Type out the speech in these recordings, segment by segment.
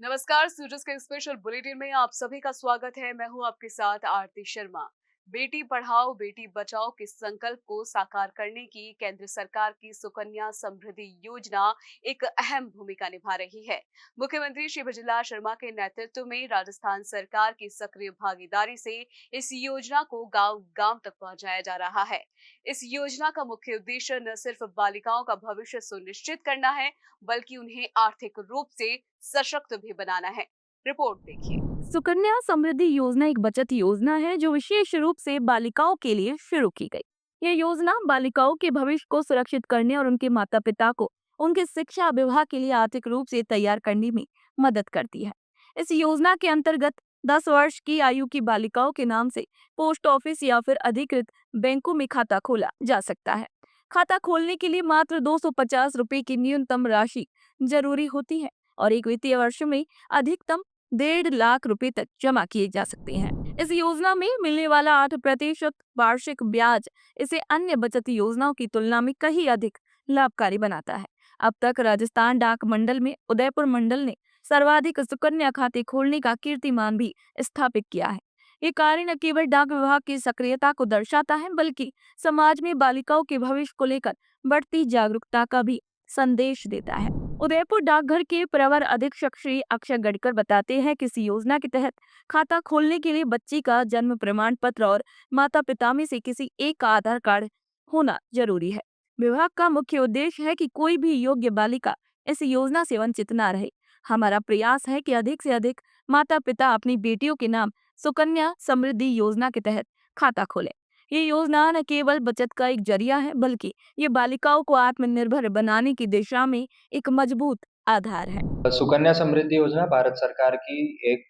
नमस्कार, सूरज के special bulletin में आप सभी का स्वागत है। मैं हूं आपके साथ आरती शर्मा। बेटी पढ़ाओ बेटी बचाओ के संकल्प को साकार करने की केंद्र सरकार की सुकन्या समृद्धि योजना एक अहम भूमिका निभा रही है। मुख्यमंत्री श्री भजनलाल शर्मा के नेतृत्व में राजस्थान सरकार की सक्रिय भागीदारी से इस योजना को गांव गांव तक पहुंचाया जा रहा है। इस योजना का मुख्य उद्देश्य न सिर्फ बालिकाओं का भविष्य सुनिश्चित करना है, बल्कि उन्हें आर्थिक रूप से सशक्त भी बनाना है। रिपोर्ट देखिए। सुकन्या समृद्धि योजना एक बचत योजना है जो विशेष रूप से बालिकाओं के लिए शुरू की गई। ये योजना बालिकाओं के भविष्य को सुरक्षित करने और उनके माता पिता को उनके शिक्षा विवाह के लिए आर्थिक रूप से तैयार करने में मदद करती है। इस योजना के अंतर्गत 10 वर्ष की आयु की बालिकाओं के नाम से पोस्ट ऑफिस या फिर अधिकृत बैंकों में खाता खोला जा सकता है। खाता खोलने के लिए मात्र 250 रुपए की न्यूनतम राशि जरूरी होती है और एक वित्तीय वर्ष में अधिकतम 1.5 लाख रुपए तक जमा किए जा सकते हैं। इस योजना में मिलने वाला 8% वार्षिक ब्याज इसे अन्य बचत योजनाओं की तुलना में कहीं अधिक लाभकारी बनाता है। अब तक राजस्थान डाक मंडल में उदयपुर मंडल ने सर्वाधिक सुकन्या खाते खोलने का कीर्तिमान भी स्थापित किया है। ये कार्य न केवल डाक विभाग की सक्रियता को दर्शाता है, बल्कि समाज में बालिकाओं के भविष्य को लेकर बढ़ती जागरूकता का भी संदेश देता है। उदयपुर डाकघर के प्रवर अधीक्षक श्री अक्षय गडकर बताते हैं कि इस योजना के तहत खाता खोलने के लिए बच्ची का जन्म प्रमाण पत्र और माता पिता में से किसी एक का आधार कार्ड होना जरूरी है। विभाग का मुख्य उद्देश्य है कि कोई भी योग्य बालिका इस योजना से वंचित न रहे। हमारा प्रयास है कि अधिक से अधिक माता पिता अपनी बेटियों के नाम सुकन्या समृद्धि योजना के तहत खाता खोलें। ये योजना न केवल बचत का एक जरिया है, बल्कि ये बालिकाओं को आत्मनिर्भर बनाने की दिशा में एक मजबूत आधार है। सुकन्या समृद्धि योजना भारत सरकार की एक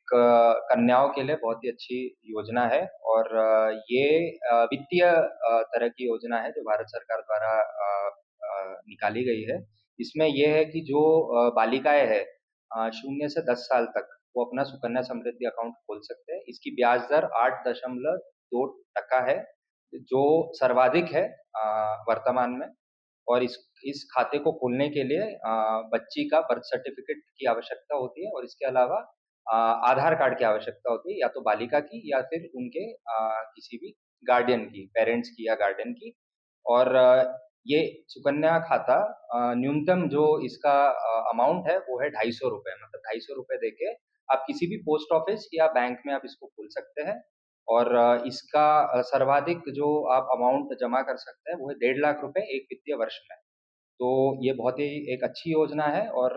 कन्याओं के लिए बहुत ही अच्छी योजना है और ये वित्तीय तरह की योजना है जो भारत सरकार द्वारा निकाली गई है। इसमें ये है कि जो बालिकाएँ हैं 0 से 10 साल तक वो अपना सुकन्या समृद्धि अकाउंट खोल सकते हैं। इसकी ब्याज दर 8.2% है, जो सर्वाधिक है वर्तमान में। और इस खाते को खोलने के लिए बच्ची का बर्थ सर्टिफ़िकेट की आवश्यकता होती है और इसके अलावा आधार कार्ड की आवश्यकता होती है, या तो बालिका की या फिर उनके किसी भी गार्डियन की, पेरेंट्स की या गार्डियन की। और ये सुकन्या खाता न्यूनतम जो इसका अमाउंट है वो है ₹250, मतलब ₹250 देके आप किसी भी पोस्ट ऑफिस या बैंक में आप इसको खोल सकते हैं। और इसका सर्वाधिक जो आप अमाउंट जमा कर सकते हैं वो है ₹1.5 लाख एक वित्तीय वर्ष में। तो ये बहुत ही एक अच्छी योजना है और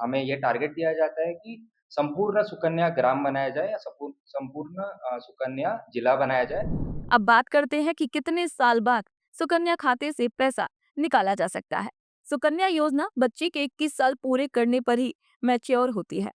हमें ये टारगेट दिया जाता है कि संपूर्ण सुकन्या ग्राम बनाया जाए या संपूर्ण सुकन्या जिला बनाया जाए। अब बात करते हैं कि कितने साल बाद सुकन्या खाते से पैसा निकाला जा सकता है। सुकन्या योजना बच्चे के 21 साल पूरे करने पर ही मैच्योर होती है।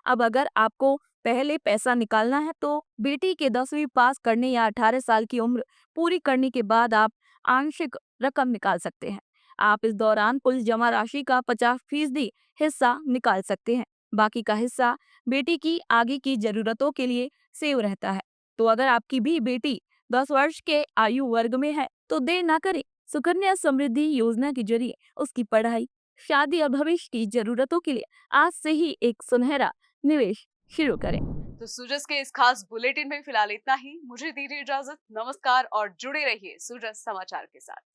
अब अगर आपको पहले पैसा निकालना है तो बेटी के 10वीं पास करने या 18 साल की उम्र पूरी करने के बाद आप आंशिक रकम निकाल सकते हैं। आप इस दौरान कुल जमा राशि का 50% हिस्सा निकाल सकते हैं। बाकी का हिस्सा बेटी की आगे की जरूरतों के लिए सेव रहता है। तो अगर आपकी भी बेटी 10 वर्ष के आयु वर्ग में है तो देर ना करें। सुकन्या समृद्धि योजना के जरिए उसकी पढ़ाई, शादी और भविष्य की जरूरतों के लिए आज से ही एक सुनहरा निवेश शुरू करें। तो सूरज के इस खास बुलेटिन में फिलहाल इतना ही। मुझे दीजिए इजाजत। नमस्कार और जुड़े रहिए सूरज समाचार के साथ।